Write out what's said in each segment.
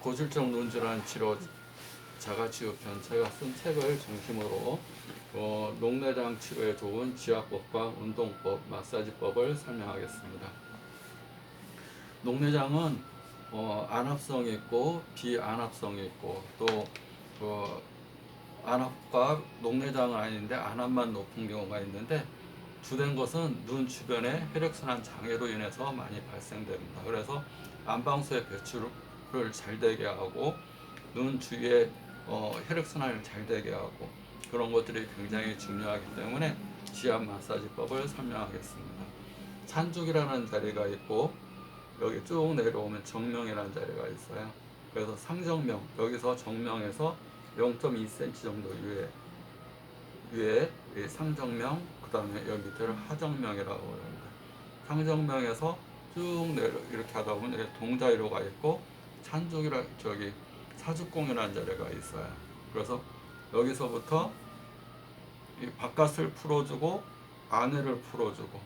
고질적 눈질환 치료 자가치유편 제가 쓴 책을 중심으로 녹내장 치료에 좋은 지압법과 운동법, 마사지법을 설명하겠습니다. 녹내장은 안압성이 있고 비안압성이 있고 또 안압과 녹내장은 아닌데 안압만 높은 경우가 있는데 주된 것은 눈 주변의 혈액순환 장애로 인해서 많이 발생됩니다. 그래서 안방수의 배출을 잘 되게 하고 눈 주위에 혈액순환을 잘 되게 하고 그런 것들이 굉장히 중요하기 때문에 지압 마사지법을 설명하겠습니다. 찬죽이라는 자리가 있고 여기 쭉 내려오면 정명이라는 자리가 있어요. 그래서 상정명, 여기서 정명에서 0.2cm 정도 위에 상정명, 그 다음에 여기 밑에를 하정명이라고 합니다. 상정명에서 쭉 내려 이렇게 하다 보면 여기 동자이로가 있고 찬죽이라 저기 사죽공이라는 자리가 있어요. 그래서 여기서부터 이 바깥을 풀어주고 안에를 풀어주고,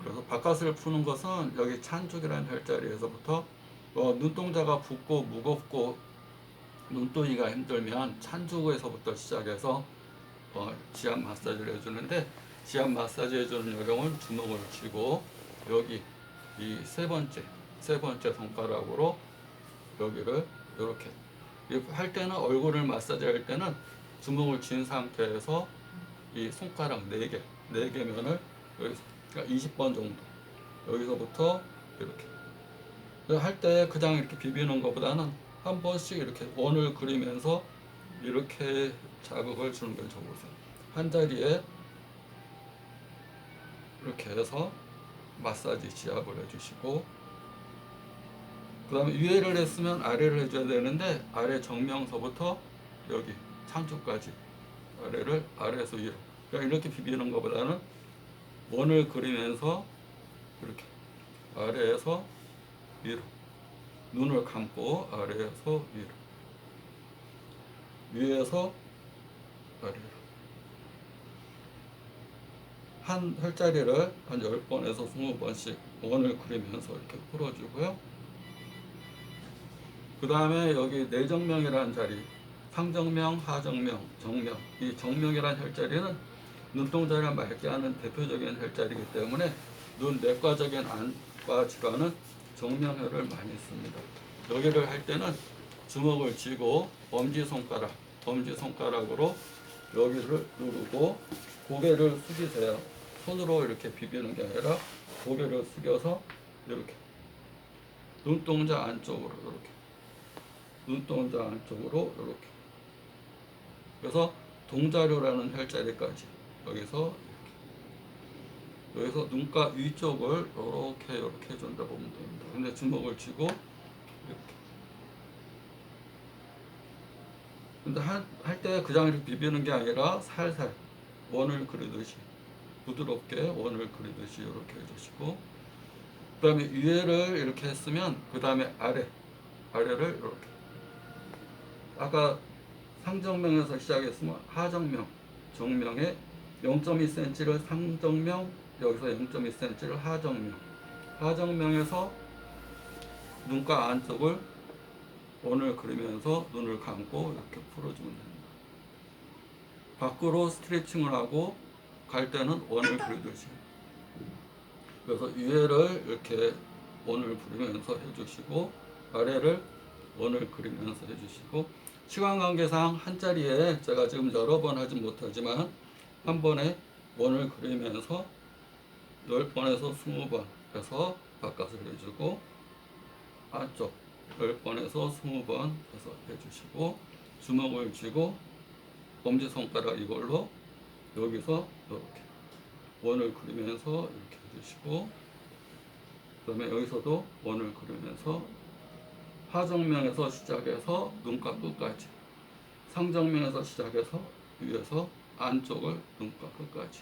그래서 바깥을 푸는 것은 여기 찬죽이라는 혈자리에서부터 눈동자가 붓고 무겁고 눈뜨기가 힘들면 찬죽에서부터 시작해서 지압 마사지를 해주는데, 지압 마사지 해주는 요령은 주먹을 쥐고 여기 이 세 번째 손가락으로 여기를 이렇게 할 때는, 얼굴을 마사지 할 때는 주먹을 쥔 상태에서 이 손가락 4개 면을 여기서, 그러니까 20번 정도 여기서부터 이렇게 할 때 그냥 이렇게 비비는 것보다는 한 번씩 이렇게 원을 그리면서 이렇게 자극을 주는 걸 적으세요. 한 자리에 이렇게 해서 마사지 지압을 해주시고, 그 다음에 위에를 했으면 아래를 해줘야 되는데 아래 정명서부터 여기 창주까지 아래에서 위로, 그러니까 이렇게 비비는 것보다는 원을 그리면서 이렇게 아래에서 위로, 눈을 감고 아래에서 위로, 위에서 아래로 한 혈자리를 한 10번에서 20번씩 원을 그리면서 이렇게 풀어주고요. 그 다음에 여기 내정명이라는 자리, 상정명, 하정명, 정명, 이 정명이라는 혈자리는 눈동자를 맑게 하는 대표적인 혈자리이기 때문에 눈 내과적인 안과 질환은 정명혈을 많이 씁니다. 여기를 할 때는 주먹을 쥐고 엄지손가락으로 여기를 누르고 고개를 숙이세요. 손으로 이렇게 비비는 게 아니라 고개를 숙여서 이렇게 눈동자 안쪽으로 이렇게, 그래서 동자료라는 혈자리까지 여기서 눈가 위쪽을 이렇게 해준다 보면 됩니다. 근데 주먹을 쥐고 이렇게, 근데 할 때 그냥 이렇게 비비는 게 아니라 살살 원을 그리듯이 부드럽게 원을 그리듯이 이렇게 해주시고, 그 다음에 위에를 이렇게 했으면 그 다음에 아래를 이렇게, 아까 상정명에서 시작했으면 하정명, 정명에 0.2cm를 상정명, 여기서 0.2cm를 하정명에서 눈가 안쪽을 원을 그리면서 눈을 감고 이렇게 풀어주면 됩니다. 밖으로 스트레칭을 하고 갈 때는 원을 그리듯이, 그래서 위에를 이렇게 원을 그리면서 해주시고 아래를 원을 그리면서 해주시고, 시간 관계상 한 자리에 제가 지금 여러 번 하진 못하지만 한 번에 원을 그리면서 10번에서 20번 해서 바깥을 해주고, 안쪽 10번에서 20번 해서 해주시고, 주먹을 쥐고 엄지손가락 이걸로 여기서 이렇게 원을 그리면서 이렇게 해주시고, 그 다음에 여기서도 원을 그리면서 하정명에서 시작해서 눈가 끝까지, 상정명에서 시작해서 위에서 안쪽을 눈가 끝까지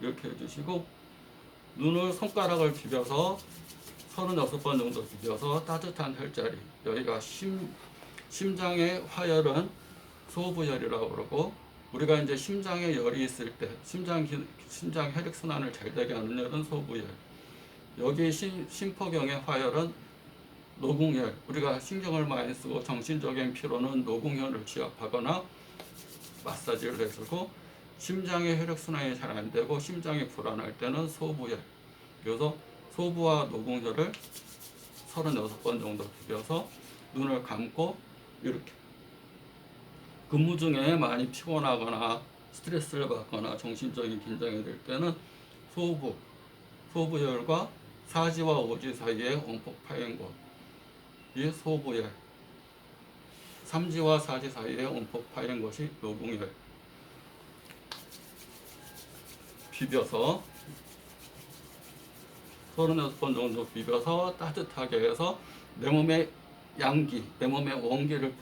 이렇게 해주시고, 눈을 손가락을 비벼서 36번 정도 비벼서 따뜻한 혈자리, 여기가 심장의 화열은 소부열이라고 그러고, 우리가 이제 심장에 열이 있을 때 심장 혈액순환을 잘 되게 하는 열은 소부열, 여기 심포경의 화열은 노궁혈, 우리가 신경을 많이 쓰고 정신적인 피로는 노궁혈을 지압하거나 마사지를 해주고, 심장의 혈액순환이 잘 안 되고 심장이 불안할 때는 소부혈, 그래서 소부와 노궁혈을 36번 정도 비벼서 눈을 감고 이렇게 근무 중에 많이 피곤하거나 스트레스를 받거나 정신적인 긴장이 될 때는 소부혈과 사지와 오지 사이에 온폭 파인 곳, 이 소부혈, 삼지와 사지 사이에 온폭 파인 것이 노궁혈. 비벼서 36번 정도 비벼서 따뜻하게 해서 내 몸의 양기, 내 몸의 원기를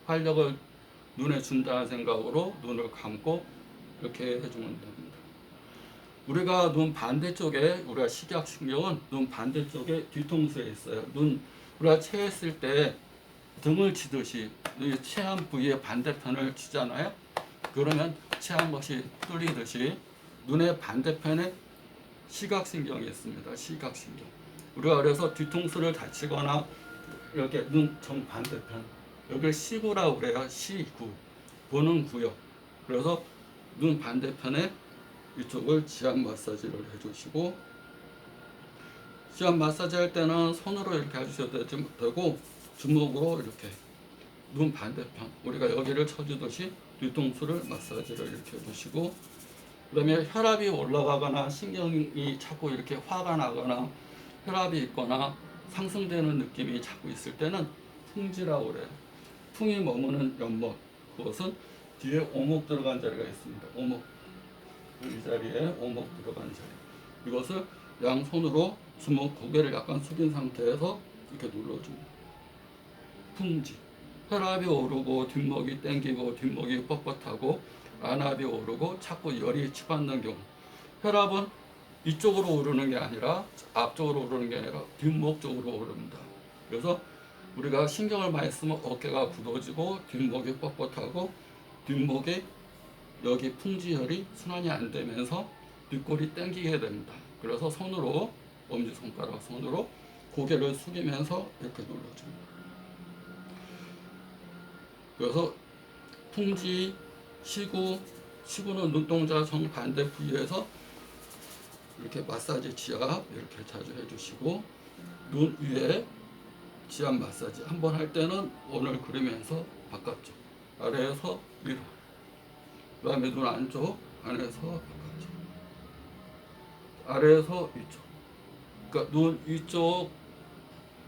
활력을 눈에 준다는 생각으로 눈을 감고 이렇게 해주면 됩니다. 우리가 눈 반대쪽에, 우리가 시각신경은 눈 반대쪽에 뒤통수에 있어요. 우리가 체했을 때 등을 치듯이 체한 부위의 반대편을 치잖아요. 그러면 체한 것이 뚫리듯이 눈의 반대편에 시각신경이 있습니다. 시각신경. 우리가 그래서 뒤통수를 다치거나 이렇게 눈 정반대편, 여기를 시구라고 그래요. 시구, 보는 구역. 그래서 눈 반대편에 이쪽을 지압 마사지를 해주시고, 지압 마사지 할 때는 손으로 이렇게 해주셔도 되고 주먹으로 이렇게 눈 반대편, 우리가 여기를 쳐주듯이 뒤통수를 마사지를 이렇게 해주시고, 그 다음에 혈압이 올라가거나 신경이 자꾸 이렇게 화가 나거나 혈압이 있거나 상승되는 느낌이 자꾸 있을 때는 풍지라고 그래요. 풍이 머무는 연못, 그것은 뒤에 오목 들어간 자리가 있습니다. 오목, 이 자리에 오목 들어간 자리, 이것을 양손으로 주먹 고개를 약간 숙인 상태에서 이렇게 눌러줍니다. 풍지, 혈압이 오르고 뒷목이 땡기고 뒷목이 뻣뻣하고 안압이 오르고 자꾸 열이 치받는 경우, 혈압은 이쪽으로 오르는 게 아니라 앞쪽으로 오르는 게 아니라 뒷목 쪽으로 오릅니다. 그래서 우리가 신경을 많이 쓰면 어깨가 굳어지고 뒷목이 뻣뻣하고 뒷목에 여기 풍지혈이 순환이 안 되면서 뒷골이 땡기게 됩니다. 그래서 손으로, 엄지손가락 손으로 고개를 숙이면서 이렇게 눌러줍니다. 그래서 풍지, 시구는 눈동자 정반대 부위에서 이렇게 마사지 지압 이렇게 자주 해주시고, 눈 위에 지압 마사지 한번 할 때는 원을 그리면서 바깥쪽, 아래에서 위로, 그 다음에 눈 안쪽, 안에서 바깥쪽, 아래에서 위쪽, 그러니까 눈 위쪽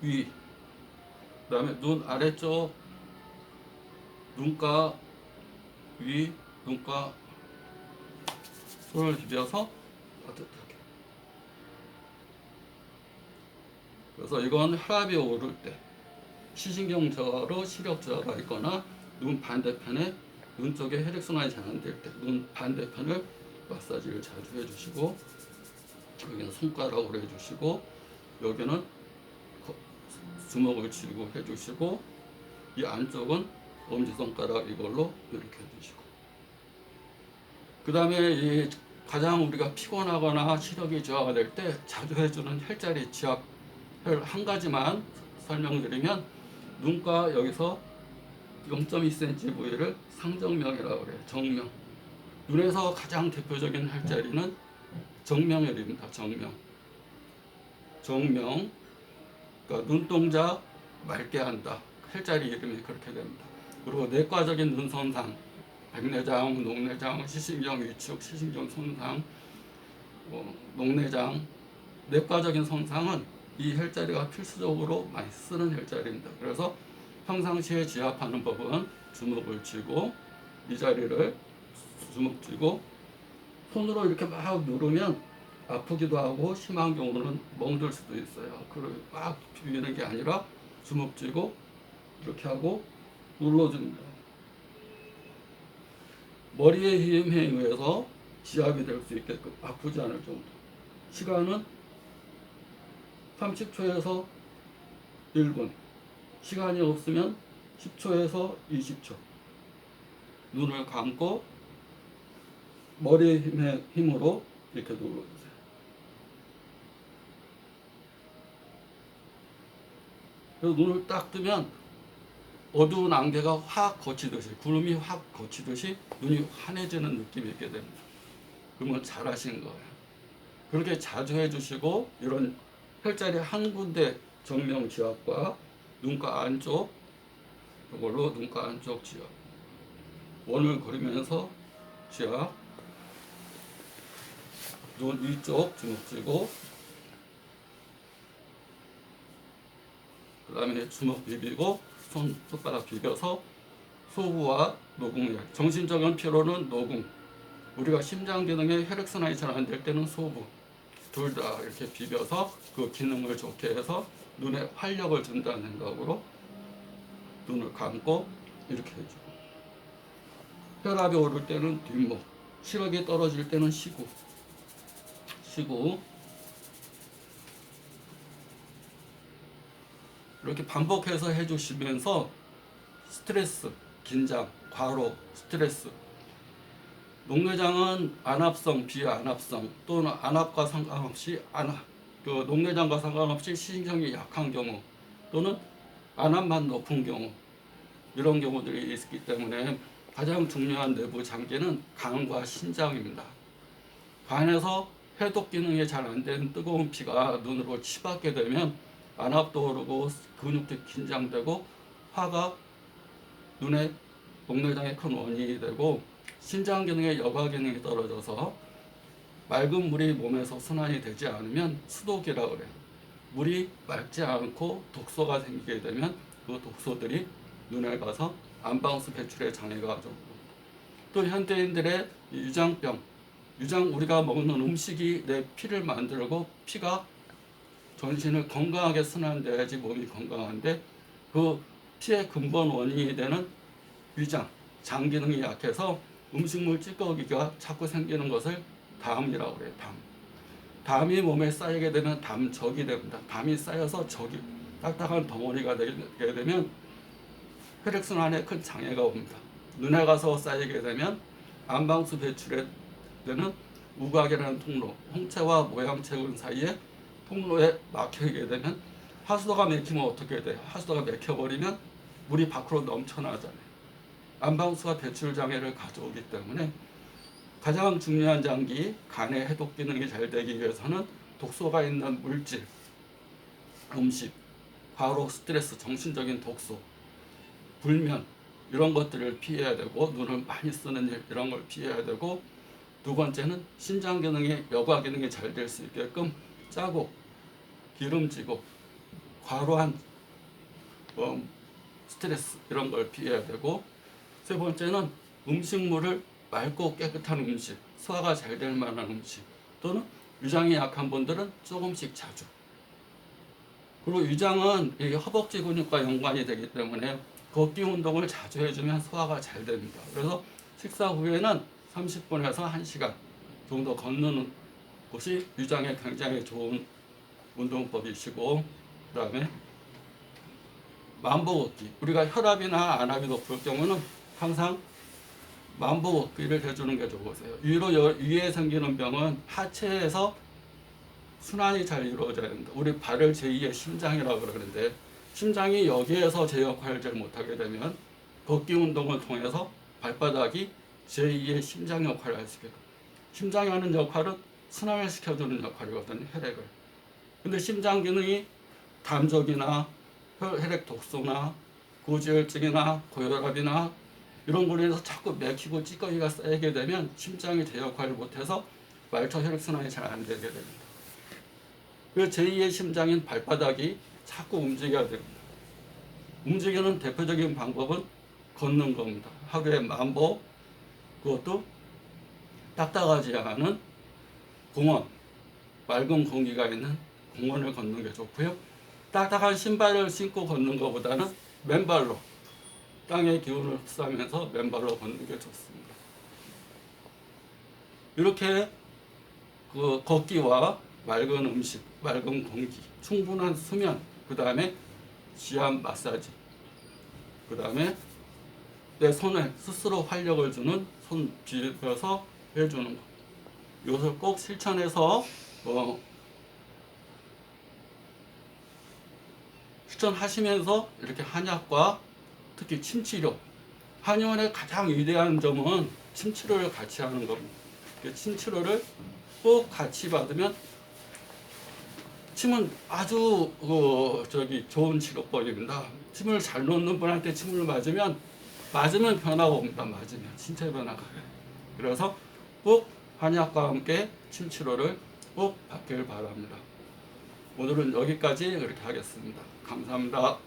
위, 그 다음에 눈 아래쪽 눈가 위, 눈가, 손을 비벼서 따뜻하게. 그래서 이건 혈압이 오를 때, 시신경 저하로 시력 저하가 있거나 눈 반대편에, 눈 쪽에 혈액순환이 잘 안 될 때 눈 반대편을 마사지를 자주 해주시고, 여기는 손가락으로 해주시고, 여기는 주먹을 쥐고 해주시고, 이 안쪽은 엄지손가락 이걸로 이렇게 해주시고, 그 다음에 가장 우리가 피곤하거나 시력이 저하가 될 때 자주 해주는 혈자리 지압 한 가지만 설명드리면, 눈가 여기서 0.2cm 부위를 상정명이라고 그래요. 정명. 눈에서 가장 대표적인 혈자리는 정명혈입니다. 정명. 그러니까 눈동자 맑게 한다. 혈자리 이름이 그렇게 됩니다. 그리고 내과적인 눈 손상, 백내장, 녹내장, 시신경 위축, 시신경 손상, 녹내장, 내과적인 손상은 이 혈자리가 필수적으로 많이 쓰는 혈자리입니다. 그래서 평상시에 지압하는 법은 주먹을 쥐고, 이 자리를 주먹 쥐고 손으로 이렇게 막 누르면 아프기도 하고 심한 경우는 멍들 수도 있어요. 그걸 막 비비는 게 아니라 주먹 쥐고 이렇게 하고 눌러줍니다. 머리의 힘에 의해서 지압이 될 수 있게끔 아프지 않을 정도. 시간은 30초에서 1분. 시간이 없으면 10초에서 20초. 눈을 감고 머리의 힘으로 이렇게 눌러주세요. 그래서 눈을 딱 뜨면 어두운 안개가 확 걷히듯이, 구름이 확 걷히듯이 눈이 환해지는 느낌이 있게 됩니다. 그러면 잘하신 거예요. 그렇게 자주 해주시고, 이런 혈자리 한 군데 정면 지압과 눈가 안쪽, 이걸로 눈가 안쪽 지압, 원을 그리면서 지압, 눈 위쪽 주먹 쥐고, 그 다음에 주먹 비비고 손바닥 비벼서 소부와 노궁열, 정신적인 피로는 노궁, 우리가 심장 기능에 혈액순환이 잘 안 될 때는 소부, 둘 다 이렇게 비벼서 그 기능을 좋게 해서 눈에 활력을 준다는 생각으로 눈을 감고 이렇게 해주고, 혈압이 오를 때는 뒷목, 시력이 떨어질 때는 시구, 이렇게 반복해서 해주시면서 스트레스, 긴장, 과로, 스트레스, 녹내장은 안압성, 비안압성 또는 안압과 상관없이 그 녹내장과 상관없이 신경이 약한 경우 또는 안압만 높은 경우, 이런 경우들이 있기 때문에 가장 중요한 내부 장기는 간과 신장입니다. 간에서 해독 기능이 잘 안 되는 뜨거운 피가 눈으로 치받게 되면 안압도 오르고 근육도 긴장되고 화가 눈에 녹내장의 큰 원인이 되고, 신장 기능의 여과 기능이 떨어져서 맑은 물이 몸에서 순환이 되지 않으면 수독이라 그래요. 물이 맑지 않고 독소가 생기게 되면 그 독소들이 눈에 가서 안방수 배출에 장애가 가져오고, 또 현대인들의 유장병, 우리가 먹는 음식이 내 피를 만들고 피가 전신을 건강하게 순환돼야지 몸이 건강한데, 그 피의 근본 원인이 되는 위장, 장 기능이 약해서 음식물 찌꺼기가 자꾸 생기는 것을 담이라고 그래요. 담이 몸에 쌓이게 되면 담적이 됩니다. 담이 쌓여서 적이 딱딱한 덩어리가 되게 되면 혈액순환에 큰 장애가 옵니다. 눈에 가서 쌓이게 되면 안방수 배출에 되는 우각이라는 통로, 홍채와 모양체근 사이에 통로에 막히게 되면 하수도가 막히면 어떻게 돼요? 하수도가 막혀버리면 물이 밖으로 넘쳐나잖아요. 안방수가 배출 장애를 가져오기 때문에 가장 중요한 장기, 간의 해독 기능이 잘 되기 위해서는 독소가 있는 물질, 음식, 과로, 스트레스, 정신적인 독소, 불면, 이런 것들을 피해야 되고, 눈을 많이 쓰는 일, 이런 걸 피해야 되고, 두 번째는 신장 기능의 여과 기능이 잘 될 수 있게끔 짜고 기름지고 과로한 스트레스, 이런 걸 피해야 되고, 세 번째는 음식물을 맑고 깨끗한 음식, 소화가 잘 될 만한 음식, 또는 위장이 약한 분들은 조금씩 자주. 그리고 위장은 이 허벅지 근육과 연관이 되기 때문에 걷기 운동을 자주 해주면 소화가 잘 됩니다. 그래서 식사 후에는 30분에서 1시간 정도 걷는 것이 위장에 굉장히 좋은 운동법이시고, 그 다음에 만보 걷기, 우리가 혈압이나 안압이 높을 경우는 항상 만보 걷기를 해주는 게 좋으세요. 위에 생기는 병은 하체에서 순환이 잘 이루어져야 됩니다. 우리 발을 제2의 심장이라고 그러는데, 심장이 여기에서 제 역할을 잘 못하게 되면 걷기 운동을 통해서 발바닥이 제2의 심장 역할을 할 수 있게 됩니다. 심장이 하는 역할은 순환을 시켜주는 역할이거든요, 혈액을. 근데 심장 기능이 담적이나 혈액 독소나 고지혈증이나 고혈압이나 이런 걸로 인해서 자꾸 맥히고 찌꺼기가 쌓이게 되면 심장이 제 역할을 못해서 말초 혈액순환이 잘 안 되게 됩니다. 그래서 제2의 심장인 발바닥이 자꾸 움직여야 됩니다. 움직이는 대표적인 방법은 걷는 겁니다. 하루에 10,000보, 그것도 딱딱하지 않은 공원, 맑은 공기가 있는 공원을 걷는 게 좋고요. 딱딱한 신발을 신고 걷는 것보다는 맨발로 땅의 기운을 흡수하면서 맨발로 걷는 게 좋습니다. 이렇게 그 걷기와 맑은 음식, 맑은 공기, 충분한 수면, 그 다음에 지압 마사지, 그 다음에 내 손에 스스로 활력을 주는 손 비벼서 해주는 것, 이것을 꼭 실천해서 실천하시면서 이렇게 한약과 특히 침치료, 한의원의 가장 위대한 점은 침치료를 같이 하는 겁니다. 침치료를 꼭 같이 받으면 침은 아주 좋은 치료법입니다. 침을 잘 놓는 분한테 침을 맞으면 변화가 옵니다. 맞으면 진짜 변화가. 그래서 꼭 한약과 함께 침치료를 꼭 받길 바랍니다. 오늘은 여기까지 그렇게 하겠습니다. 감사합니다.